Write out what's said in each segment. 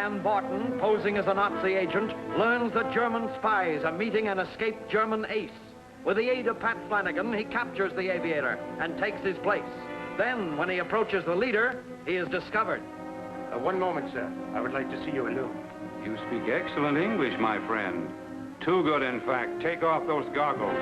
man Barton, posing as a Nazi agent, learns that German spies are meeting an escaped German ace. With the aid of Pat Flanagan, he captures the aviator and takes his place. Then, when he approaches the leader, he is discovered. One moment, sir. I would like to see you alone. You speak excellent English, my friend. Too good, in fact. Take off those goggles.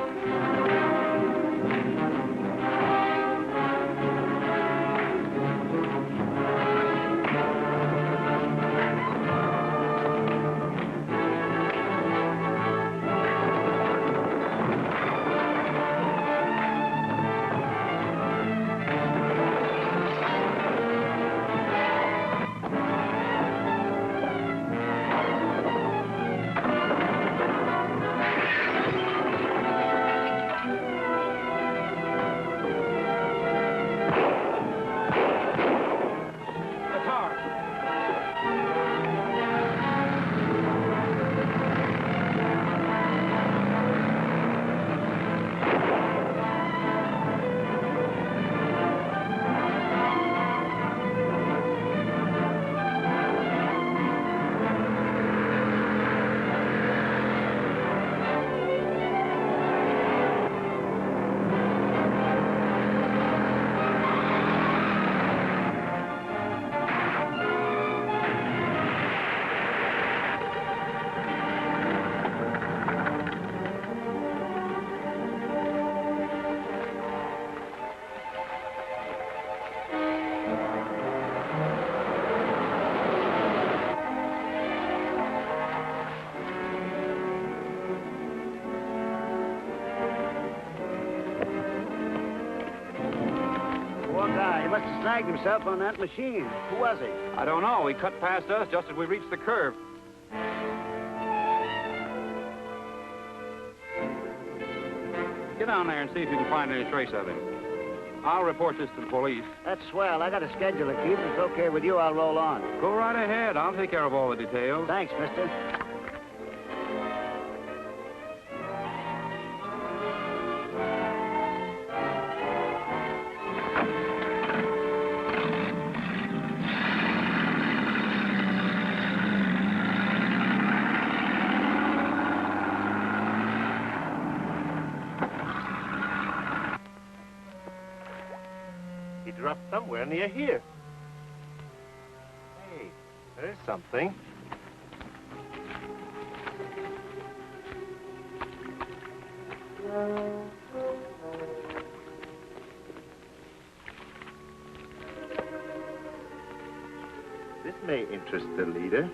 Snagged himself on that machine. Who was he? I don't know. He cut past us just as we reached the curve. Get down there and see if you can find any trace of him. I'll report this to the police. That's swell. I got a schedule to keep. If it's okay with you, I'll roll on. Go right ahead. I'll take care of all the details. Thanks, mister. Somewhere near here. Hey, there's something. This may interest the leader.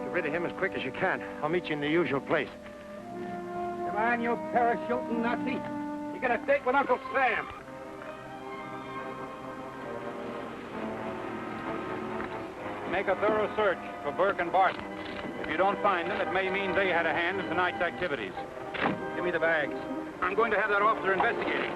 Get rid of him as quick as you can. I'll meet you in the usual place. Come on, you parachuting Nazi. You got a date with Uncle Sam. Make a thorough search for Burke and Barton. If you don't find them, it may mean they had a hand in tonight's activities. Give me the bags. I'm going to have that officer investigating.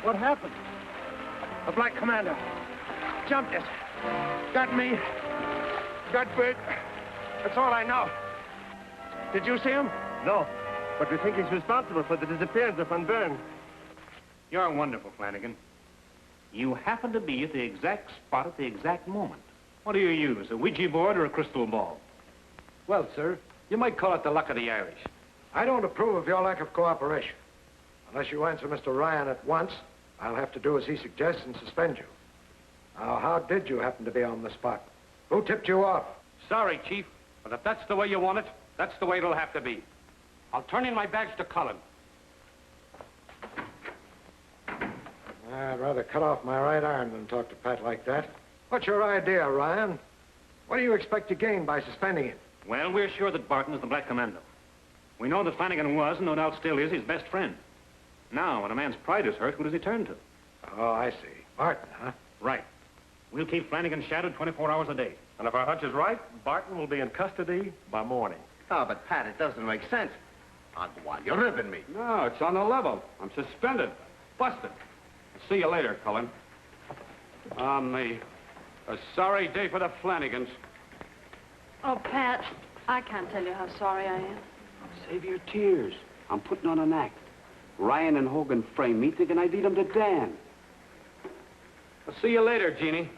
What happened? A Black Commando. Jumped us. Got me. Got Bert. That's all I know. Did you see him? No. But we think he's responsible for the disappearance of Van Buren. You're wonderful, Flanagan. You happen to be at the exact spot at the exact moment. What do you use, a Ouija board or a crystal ball? Well, sir, You might call it the luck of the Irish. I don't approve of your lack of cooperation. Unless you answer Mr. Ryan at once, I'll have to do as he suggests and suspend you. Now, how did you happen to be on the spot? Who tipped you off? Sorry, Chief, but if that's the way you want it, that's the way it'll have to be. I'll turn in my badge to Cullen. I'd rather cut off my right arm than talk to Pat like that. What's your idea, Ryan? What do you expect to gain by suspending him? Well, we're sure that Barton is the Black Commando. We know that Flanagan was, and no doubt still is, his best friend. Now, when a man's pride is hurt, who does he turn to? Oh, I see. Barton, huh? Right. We'll keep Flanagan shadowed 24 hours a day. And if our hunch is right, Barton will be in custody by morning. Oh, but Pat, it doesn't make sense. While you're ribbing me. No, it's on the level. I'm suspended. Busted. See you later, Cullen. Me. A sorry day for the Flanagans. Oh, Pat, I can't tell you how sorry I am. Save your tears. I'm putting on an act. Ryan and Hogan framed me thinking I'd lead them to Dan. I'll see you later, Jeannie.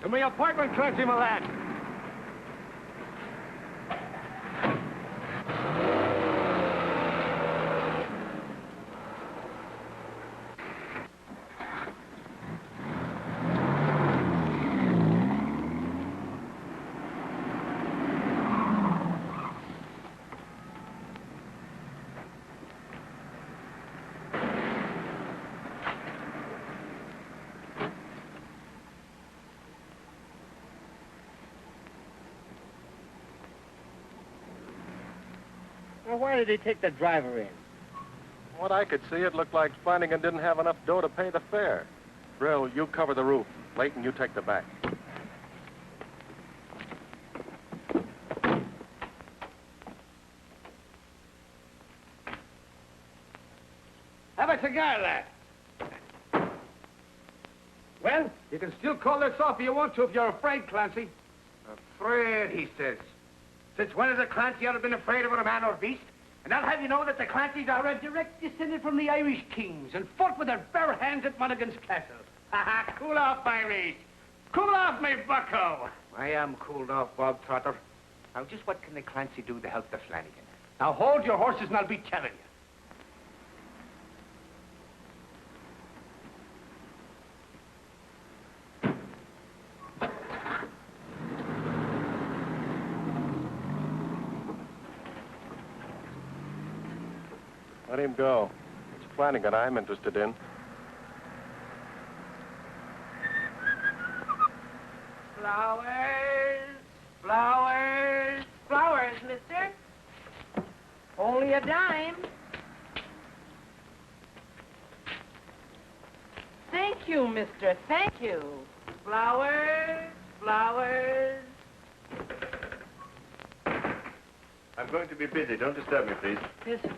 To my apartment, Clancy, my lad. Well, why did he take the driver in? What I could see, it looked like Flanagan didn't have enough dough to pay the fare. Brill, you cover the roof. Layton, you take the back. Have a cigar, lad. Well, you can still call this off if you want to if you're afraid, Clancy. Afraid, he says. Since when has a Clancy ever been afraid of a man or beast? And I'll have you know that the Clancys are a direct descendant from the Irish kings and fought with their bare hands at Monaghan's castle. Ha ha, cool off, Irish. Cool off, me bucko. I am cooled off, Bob Trotter. Now, just what can the Clancy do to help the Flanagan? Now, hold your horses and I'll be telling you. Let him go. It's Flanagan I'm interested in. Flowers, flowers, flowers, mister. Only a dime. Thank you, mister, thank you. Flowers, flowers. I'm going to be busy. Don't disturb me, please. Yes, sir.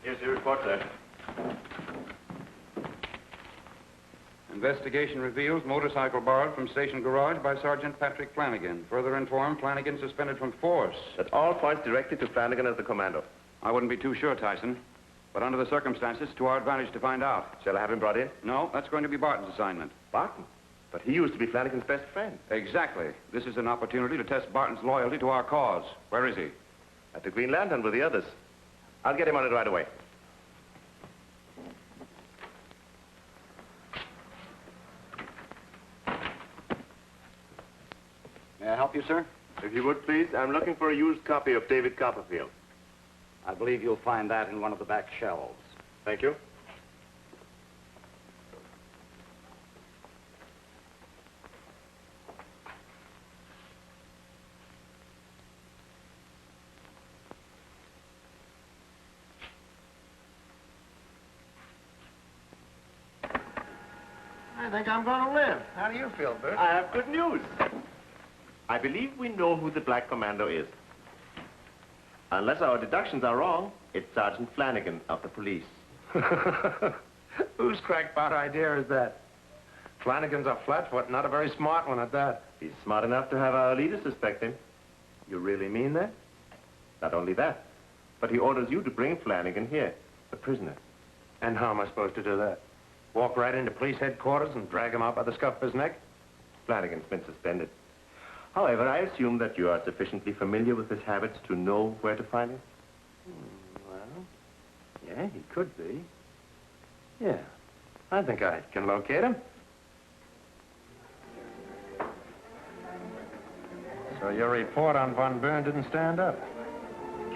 Here's your report, sir. Investigation reveals motorcycle borrowed from station garage by Sergeant Patrick Flanagan. Further informed, Flanagan suspended from force. That all points directed to Flanagan as the commando. I wouldn't be too sure, Tyson. But under the circumstances, to our advantage to find out. Shall I have him brought in? No, that's going to be Barton's assignment. Barton? But he used to be Flanagan's best friend. Exactly. This is an opportunity to test Barton's loyalty to our cause. Where is he? At the Green Lantern with the others. I'll get him on it right away. May I help you, sir? If you would, please, I'm looking for a used copy of David Copperfield. I believe you'll find that in one of the back shelves. Thank you. I think I'm going to live. How do you feel, Bert? I have good news. I believe we know who the Black Commando is. Unless our deductions are wrong, it's Sergeant Flanagan of the police. Whose crackpot idea is that? Flanagan's a flatfoot, not a very smart one at that. He's smart enough to have our leader suspect him. You really mean that? Not only that, but he orders you to bring Flanagan here, a prisoner. And how am I supposed to do that? Walk right into police headquarters and drag him out by the scruff of his neck? Flanagan's been suspended. However, I assume that you are sufficiently familiar with his habits to know where to find him? Well, yeah, he could be. Yeah, I think I can locate him. So your report on Von Buren didn't stand up?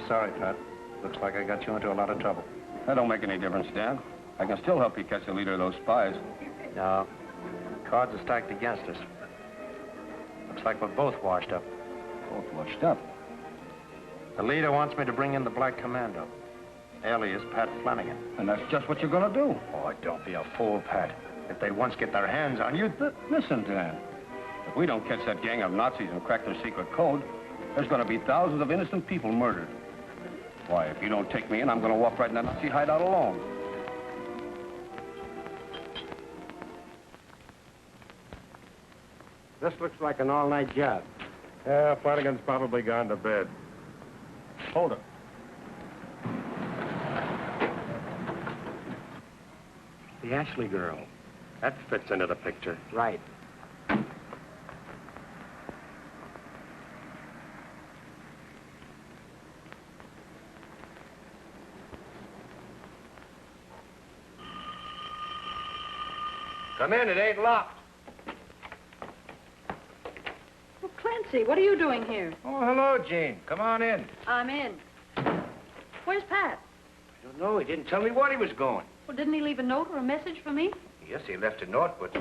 Sorry, Pat. Looks like I got you into a lot of trouble. That don't make any difference, Dan. I can still help you catch the leader of those spies. No. Cards are stacked against us. Looks like we're both washed up. Both washed up? The leader wants me to bring in the Black Commando, alias Pat Flanagan. And that's just what you're gonna do. Oh, don't be a fool, Pat. If they once get their hands on you... Listen, Dan. If we don't catch that gang of Nazis and crack their secret code, there's gonna be thousands of innocent people murdered. Why, if you don't take me in, I'm gonna walk right in that Nazi hideout alone. This looks like an all-night job. Yeah, Flanagan's probably gone to bed. Hold it. The Ashley girl. That fits into the picture. Right. Come in, it ain't locked. Well, Clancy, what are you doing here? Oh, hello, Jean. Come on in. I'm in. Where's Pat? I don't know. He didn't tell me where he was going. Well, didn't he leave a note or a message for me? Yes, he left a note, but...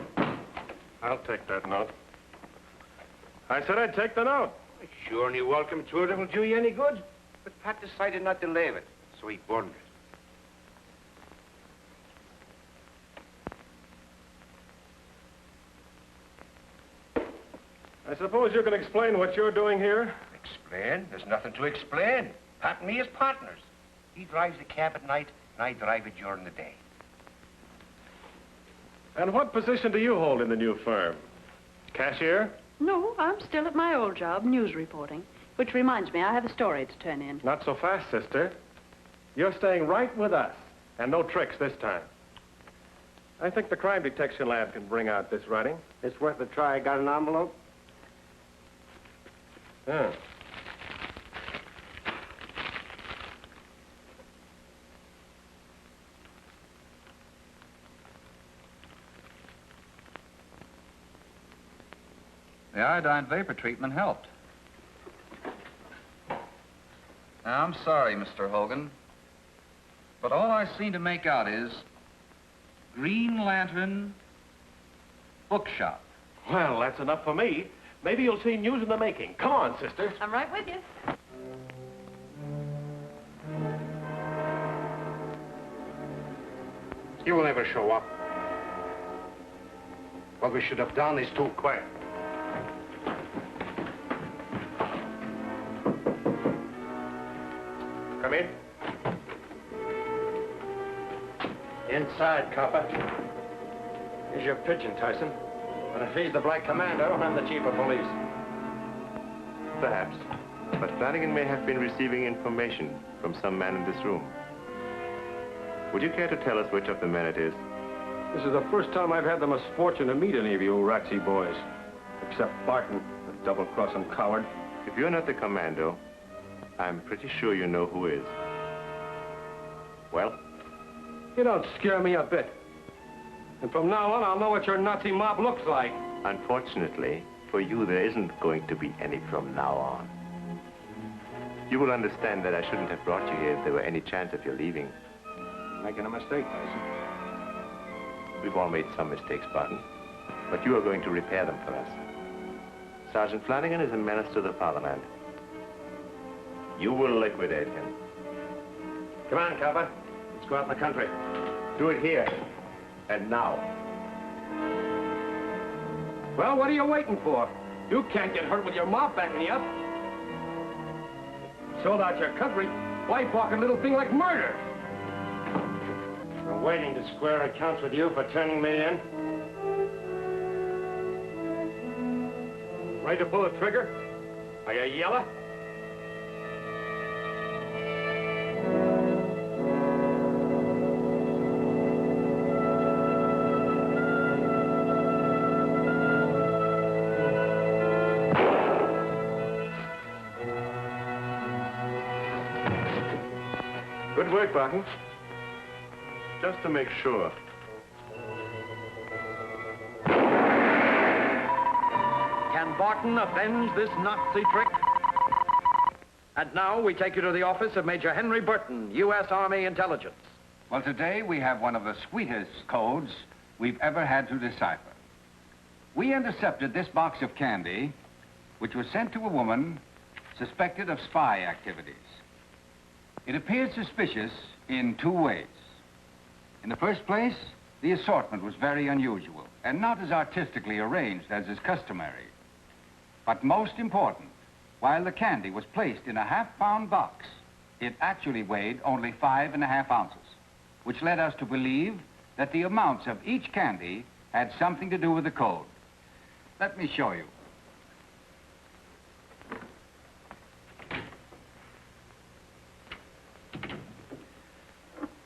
I'll take that note. I said I'd take the note. Sure, and you're welcome to it if it'll do you any good. But Pat decided not to leave it, so he burned it. I suppose you can explain what you're doing here? Explain? There's nothing to explain. Pat and me is partners. He drives the cab at night, and I drive it during the day. And what position do you hold in the new firm? Cashier? No, I'm still at my old job, news reporting. Which reminds me, I have a story to turn in. Not so fast, sister. You're staying right with us, and no tricks this time. I think the crime detection lab can bring out this writing. It's worth a try. Got an envelope? Yeah. The iodine vapor treatment helped. Now, I'm sorry, Mr. Hogan, but all I seem to make out is Green Lantern Bookshop. Well, that's enough for me. Maybe you'll see news in the making. Come on, sister. I'm right with you. He will never show up. What we should have done is to quiet. Come in. Inside, copper. Here's your pigeon, Tyson. But if he's the Black Commando, I'm the chief of police. Perhaps. But Flanagan may have been receiving information from some man in this room. Would you care to tell us which of the men it is? This is the first time I've had the misfortune to meet any of you Ratsy boys. Except Barton, the double-crossing coward. If you're not the commando, I'm pretty sure you know who is. Well? You don't scare me a bit. And from now on, I'll know what your Nazi mob looks like. Unfortunately, for you, there isn't going to be any from now on. You will understand that I shouldn't have brought you here if there were any chance of your leaving. Making a mistake, Tyson. We've all made some mistakes, Barton. But you are going to repair them for us. Sergeant Flanagan is a menace to the fatherland. You will liquidate him. Come on, copper. Let's go out in the country. Do it here. And now. Well, what are you waiting for? You can't get hurt with your mop backing you up. Sold out your country. Why walk a little thing like murder? We're waiting to square accounts with you for turning me in. Ready to pull the trigger? Are you yellow? Good work, Barton. Just to make sure. Can Barton avenge this Nazi trick? And now we take you to the office of Major Henry Burton, U.S. Army Intelligence. Well, today we have one of the sweetest codes we've ever had to decipher. We intercepted this box of candy, which was sent to a woman suspected of spy activities. It appeared suspicious in two ways. In the first place, the assortment was very unusual and not as artistically arranged as is customary. But most important, while the candy was placed in a half-pound box, it actually weighed only 5½ ounces, which led us to believe that the amounts of each candy had something to do with the code. Let me show you.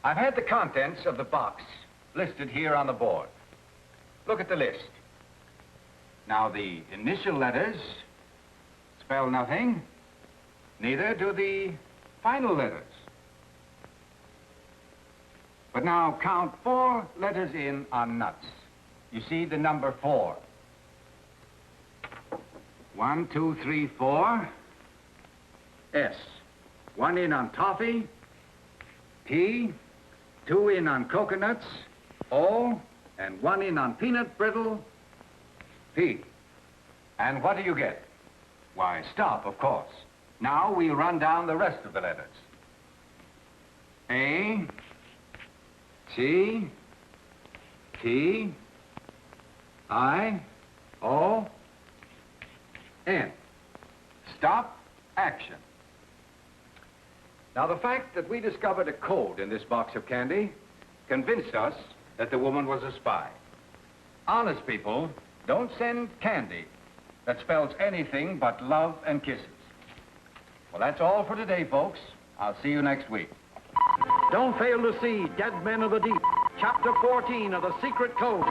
I've had the contents of the box listed here on the board. Look at the list. Now, the initial letters spell nothing, neither do the final letters. But now count 4 letters in on nuts. You see the number 4. 1, 2, 3, 4. S. 1 in on toffee. T. 2 in on coconuts. O. And 1 in on peanut brittle. P. And what do you get? Why, stop, of course. Now we'll run down the rest of the letters. A. C. T. I. O. N. Stop. Action. Now, the fact that we discovered a code in this box of candy convinced us that the woman was a spy. Honest people don't send candy that spells anything but love and kisses. Well, that's all for today, folks. I'll see you next week. Don't fail to see Dead Men of the Deep, Chapter 14 of The Secret Code.